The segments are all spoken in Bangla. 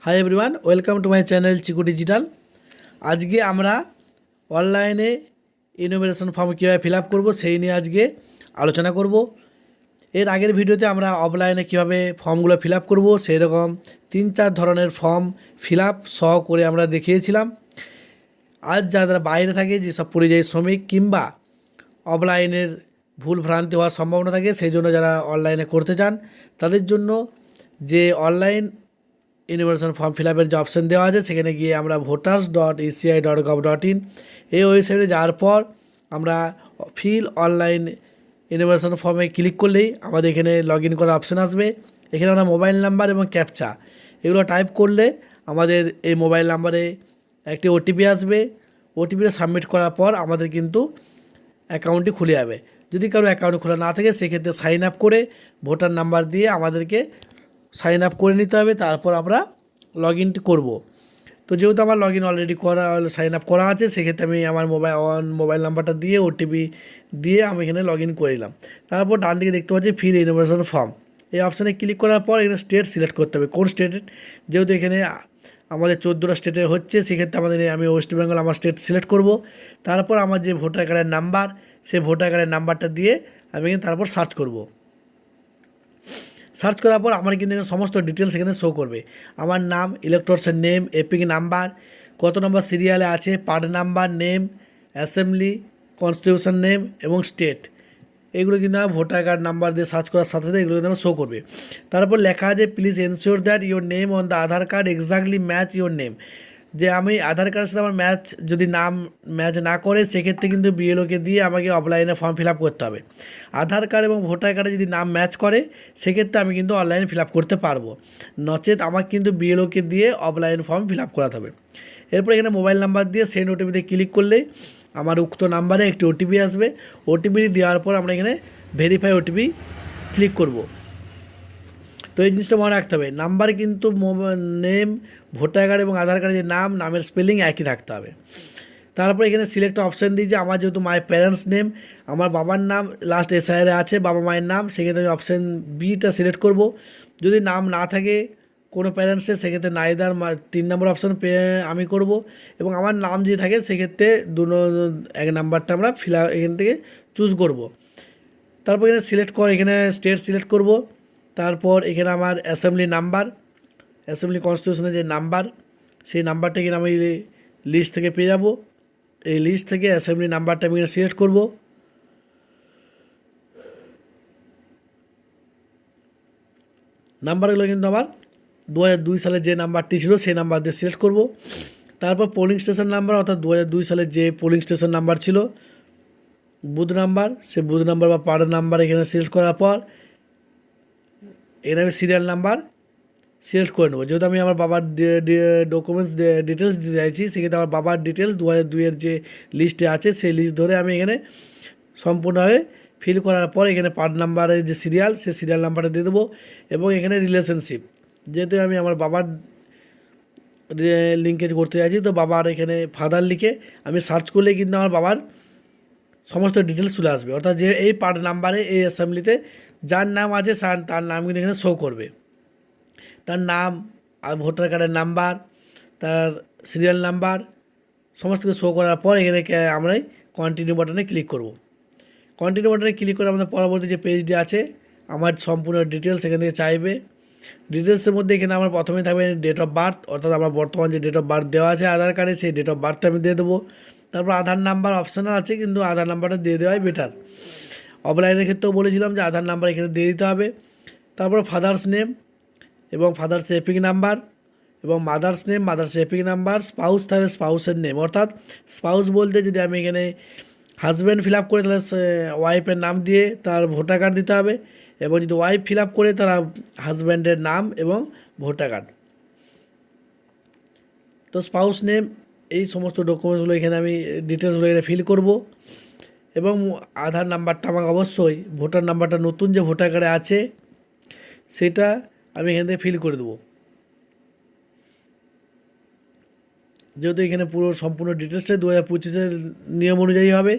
Hi everyone, welcome to my channel Chiku digital. আজকে আমরা অনলাইনে ইনোভেশন ফর্ম কীভাবে ফিল আপ করবো সেই নিয়ে আজকে আলোচনা করব। এর আগের ভিডিওতে আমরা অফলাইনে কীভাবে ফর্মগুলো ফিল আপ করবো সেই রকম 3-4 ধরনের ফর্ম ফিল আপ সহ করে আমরা দেখিয়েছিলাম। আজ যারা বাইরে থাকে, যেসব পরিযায়ী শ্রমিক কিংবা অফলাইনের ভুল ভ্রান্তি হওয়ার সম্ভাবনা থাকে, সেই জন্য যারা অনলাইনে করতে চান তাদের জন্য যে অনলাইন ইনোভেশন ফর্ম ফিল আপের যে অপশান দেওয়া আছে সেখানে গিয়ে আমরা voters.eci.gov.in এই ওয়েবসাইটে যাওয়ার পর আমরা ফিল অনলাইন ইনোভেশন ফর্মে ক্লিক করলেই আমাদের এখানে লগ ইন করার অপশান আসবে। এখানে আমরা মোবাইল নাম্বার এবং ক্যাপচা এগুলো টাইপ করলে আমাদের এই মোবাইল নাম্বারে একটি ওটিপি আসবে। ওটিপিটা সাবমিট করার পর আমাদের কিন্তু অ্যাকাউন্টটি খুলে যাবে। যদি কারো অ্যাকাউন্ট খোলা না থাকে সেক্ষেত্রে সাইন আপ করে ভোটার নাম্বার দিয়ে আমাদেরকে সাইন আপ করে নিতে হবে, তারপর আমরা লগ ইনটি করবো। তো যেহেতু আমার লগ ইন অলরেডি করা সাইন আপ করা আছে, সেক্ষেত্রে আমি আমার মোবাইল নাম্বারটা দিয়ে ওটিপি দিয়ে আমি এখানে লগ ইন করে নিলাম। তারপর ডান দিকে দেখতে পাচ্ছি ফিল ইনোভেশন ফর্ম, এই অপশানে ক্লিক করার পর এখানে স্টেট সিলেক্ট করতে হবে কোন স্টেটের। যেহেতু এখানে আমাদের 14টা স্টেটে হচ্ছে, সেক্ষেত্রে আমি ওয়েস্ট বেঙ্গল আমার স্টেট সিলেক্ট করব। তারপর আমার যে ভোটার কার্ডের নাম্বার, সেই ভোটার কার্ডের নাম্বারটা দিয়ে আমি তারপর সার্চ করব। সার্চ করার পর আমার কিন্তু সমস্ত ডিটেলস এখানে শো করবে। আমার নাম, ইলেক্টরসের নেম, এপিক নাম্বার, কত নম্বর সিরিয়ালে আছে, part number, name, assembly, constitution name এবং স্টেট, এগুলো কিন্তু আমার ভোটার কার্ড নাম্বার দিয়ে সার্চ করার সাথে সাথে এগুলো কিন্তু আমার শো করবে। তারপর লেখা আছে please ensure that your name on the Aadhaar card exactly match your name. যে আমি আধার কার্ডের সাথে আমার যদি নাম ম্যাচ না করে, সেক্ষেত্রে কিন্তু বিএলওকে দিয়ে আমাকে অফলাইনে ফর্ম ফিল আপ করতে হবে। আধার কার্ড এবং ভোটার কার্ডে যদি নাম ম্যাচ করে, সেক্ষেত্রে আমি কিন্তু অনলাইনে ফিল আপ করতে পারবো, নচেত আমাকে কিন্তু বিএলওকে দিয়ে অফলাইন ফর্ম ফিল আপ করাতে হবে। এরপর এখানে মোবাইল নাম্বার দিয়ে সেন্ড ওটিপিতে ক্লিক করলেই আমার উক্ত নাম্বারে একটি ওটিপি আসবে। ওটিপি দেওয়ার পর আমরা এখানে ভেরিফাই ওটিপি ক্লিক করব। তো এই জিনিসটা মনে রাখতে হবে, নাম্বার কিন্তু নেম, ভোটার কার্ড এবং আধার কার্ডের যে নামের স্পেলিং একই থাকতে হবে। তারপর এখানে সিলেক্ট অপশান দিয়েছে আমার যেহেতু মাই প্যারেন্টস নেম, আমার বাবার নাম লাস্ট এসআইআরে আছে, বাবা মায়ের নাম, সেক্ষেত্রে আমি অপশান বিটা সিলেক্ট করব। যদি নাম না থাকে কোনো প্যারেন্টসের, সেক্ষেত্রে নাইদার 3 নম্বর অপশান আমি করব। এবং আমার নাম যদি থাকে সেক্ষেত্রে 1 নাম্বারটা আমরা এখান থেকে চুজ করব। তারপর এখানে এখানে স্টেট সিলেক্ট করব। তারপর এখানে আমার অ্যাসেম্বলি নাম্বার, অ্যাসেম্বলি কনস্টিটিউশনের যে নাম্বার, সেই নাম্বারটা এখানে আমি লিস্ট থেকে পেয়ে যাব। এই লিস্ট থেকে অ্যাসেম্বলি নাম্বারটা আমি এখানে সিলেক্ট করব। নাম্বারগুলো কিন্তু আমার 2002 সালে যে নাম্বারটি ছিল সেই নাম্বার দিয়ে সিলেক্ট করব। তারপর পোলিং স্টেশন নাম্বার, অর্থাৎ 2002 সালে যে পোলিং স্টেশন নাম্বার ছিল, বুথ নাম্বার, সে বুথ নাম্বার বা পার্ট নাম্বার এখানে সিলেক্ট করার পর এখানে আমি সিরিয়াল নাম্বার সিলেক্ট করে নেবো। যেহেতু আমি আমার বাবার ডকুমেন্টস ডিটেলস দিতে চাইছি, সেক্ষেত্রে আমার বাবার ডিটেলস 2002-এর যে লিস্টে আছে সেই লিস্ট ধরে আমি এখানে সম্পূর্ণভাবে ফিল করার পর এখানে পার্ট নাম্বারের যে সিরিয়াল, সেই সিরিয়াল নাম্বারটা দিয়ে দেবো। এবং এখানে রিলেশনশিপ, যেহেতু আমি আমার বাবার লিঙ্কেজ করতে চাইছি, তো বাবার এখানে ফাদার লিখে আমি সার্চ করলে কিন্তু আমার বাবার সমস্ত ডিটেলস চলে আসবে। অর্থাৎ যে এই পার্ট নাম্বারে এই অ্যাসেম্বলিতে যার নাম আছে তার নাম কিন্তু এখানে শো করবে। তার নাম আর ভোটার কার্ডের নাম্বার, তার সিরিয়াল নাম্বার সমস্ত কিছু শো করার পর এখানে আমরা কন্টিনিউ বাটনে ক্লিক করব। কন্টিনিউ বাটনে ক্লিক করে আমাদের পরবর্তী যে পেজটি আছে, আমার সম্পূর্ণ ডিটেলস এখান থেকে চাইবে। ডিটেলসের মধ্যে এখানে আমার প্রথমে থাকবে ডেট অফ বার্থ, অর্থাৎ আমার বর্তমান যে ডেট অফ বার্থ দেওয়া আছে আধার কার্ডে, সেই ডেট অফ বার্থটা আমি দিয়ে দেবো। তারপর আধার নাম্বার অপশনাল আছে, কিন্তু আধার নাম্বারটা দিয়ে দেওয়াই বেটার। অফলাইনের ক্ষেত্রেও বলেছিলাম যে আধার নাম্বার এখানে দিয়ে দিতে হবে। তারপর ফাদার্স নেম এবং ফাদার্স এপিক নাম্বার, এবং mother's name, mother's epic number, spouse তাহলে স্পাউসের নেম, অর্থাৎ স্পাউস বলতে যদি আমি এখানে হাজব্যান্ড ফিল আপ করে তাহলে ওয়াইফের নাম দিয়ে তার ভোটার কার্ড দিতে হবে, এবং যদি ওয়াইফ ফিল আপ করে তারা হাজব্যান্ডের নাম এবং ভোটার কার্ড। তো স্পাউস নেম, এই সমস্ত ডকুমেন্টসগুলো এখানে আমি ডিটেলসগুলো এখানে ফিল করব। এবং আধার নাম্বারটা আমাকে অবশ্যই, ভোটার নাম্বারটা নতুন যে ভোটার কার্ডে আছে সেটা আমি এখান থেকে ফিল করে দেবো। যেহেতু এখানে পুরো সম্পূর্ণ ডিটেলসটা 2025-এর নিয়ম অনুযায়ী হবে,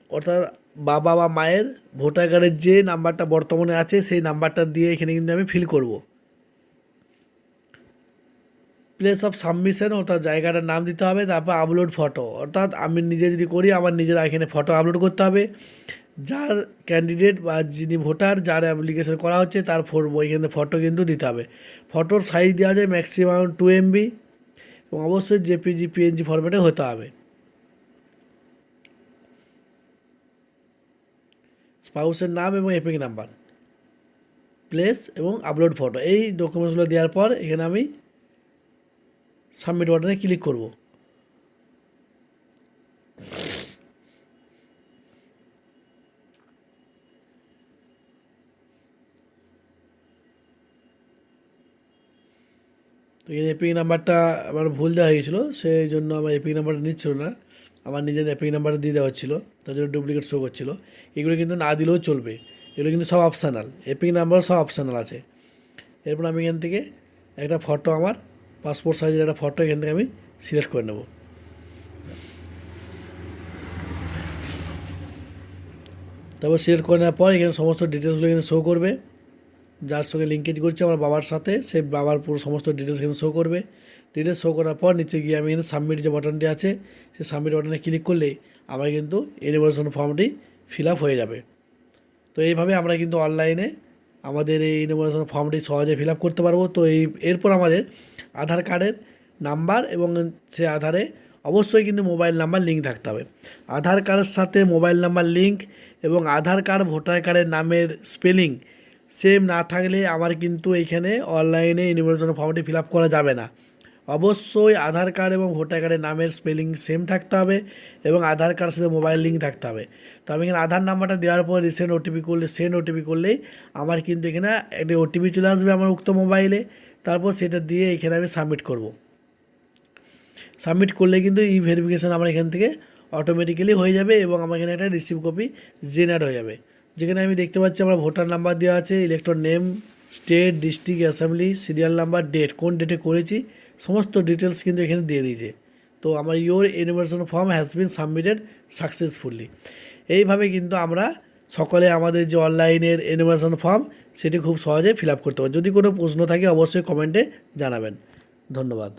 অর্থাৎ বাবা বা মায়ের ভোটার কার্ডের যে নাম্বারটা বর্তমানে আছে সেই নাম্বারটা দিয়ে এখানে কিন্তু আমি ফিল করব। প্লেস অফ সাবমিশন অর্থাৎ জায়গাটার নাম দিতে হবে, তারপর আপলোড ফটো, অর্থাৎ আমি নিজে যদি করি আমার নিজেরা এখানে ফটো আপলোড করতে হবে। যার ক্যান্ডিডেট বা যিনি ভোটার যার অ্যাপ্লিকেশন করা হচ্ছে তার এখানে ফটো কিন্তু দিতে হবে। ফটোর সাইজ দেওয়া যায় ম্যাক্সিমাম 2 MB এবং অবশ্যই জেপিজি পিএনজি ফরম্যাটে হতে হবে। স্পাউসের নাম এবং এপিক নাম্বার, প্লেস এবং আপলোড ফটো, এই ডকুমেন্টসগুলো দেওয়ার পর এখানে আমি সাবমিট বাটনে ক্লিক করব। তো এখানে এপিক নাম্বারটা আমার ভুল দেওয়া হয়েছিল, সেই জন্য আমার এপিক নাম্বারটা নিচ্ছিল না, আমার নিজের এপিক নাম্বারটা দিয়ে দেওয়া হচ্ছিলো, তার জন্য ডুপ্লিকেট শো করছিলো। এগুলো কিন্তু না দিলেও চলবে, এগুলো কিন্তু সব অপশানাল, এপিক নাম্বার সব অপশানাল আছে। এরপর আমি এখান থেকে একটা ফটো, আমার পাসপোর্ট সাইজের একটা ফটো এখান থেকে আমি সিলেক্ট করে নেব। তারপর সিলেক্ট করে নেওয়ার পর এখানে সমস্ত ডিটেলসগুলো এখানে শো করবে। যার সঙ্গে লিঙ্কেজ করছে আমার বাবার সাথে, সেই বাবার পুরো সমস্ত ডিটেলস এখানে শো করবে। ডিটেলস শো করার পর নিচে গিয়ে আমি এখানে সাবমিট যে বাটনটি আছে সেই সাবমিট বাটনে ক্লিক করলেই আমার কিন্তু এনিমেশন ফর্মটি ফিল আপ হয়ে যাবে। তো এইভাবে আমরা কিন্তু অনলাইনে আমাদের এই এনিমেশন ফর্মটি সহজে ফিল আপ করতে পারবো। তো এরপর আমাদের আধার কার্ডের নাম্বার এবং সে আধারে অবশ্যই কিন্তু মোবাইল নাম্বার লিঙ্ক থাকতে হবে। আধার কার্ডের সাথে মোবাইল নাম্বার লিঙ্ক এবং আধার কার্ড ভোটার কার্ডের নামের স্পেলিং সেম না থাকলে আমার কিন্তু এইখানে অনলাইনে এনিমেশন ফর্মটি ফিল আপ করা যাবে না। অবশ্যই আধার কার্ড এবং ভোটার কার্ডের নামের স্পেলিং সেম থাকতে হবে এবং আধার কার্ডের সাথে মোবাইল লিঙ্ক থাকতে হবে। তো আমি এখানে আধার নাম্বারটা দেওয়ার পর সেন্ড ওটিপি করলেই আমার কিন্তু এখানে একটি ওটিপি চলে আসবে আমার উক্ত মোবাইলে। তারপর সেটা দিয়ে এখানে আমি সাবমিট করব। সাবমিট করলে কিন্তু এই ভেরিফিকেশান আমার এখান থেকে অটোমেটিক্যালি হয়ে যাবে এবং আমার এখানে একটা রিসিভ কপি জেনারেট হয়ে যাবে, যেখানে আমি দেখতে পাচ্ছি আমার ভোটার নাম্বার দেওয়া আছে, elector name, state, district, assembly, serial number, date, কোন ডেটে করেছি, সমস্ত ডিটেলস কিন্তু এখানে দিয়ে দিয়েছে। তো আমার your animation form has been submitted successfully. এইভাবে কিন্তু আমরা সকলে আমাদের যে অনলাইনের এনিমেশন ফর্ম সেটি খুব সহজে ফিল আপ করতে পারি। যদি কোনো প্রশ্ন থাকে অবশ্যই কমেন্টে জানাবেন। ধন্যবাদ।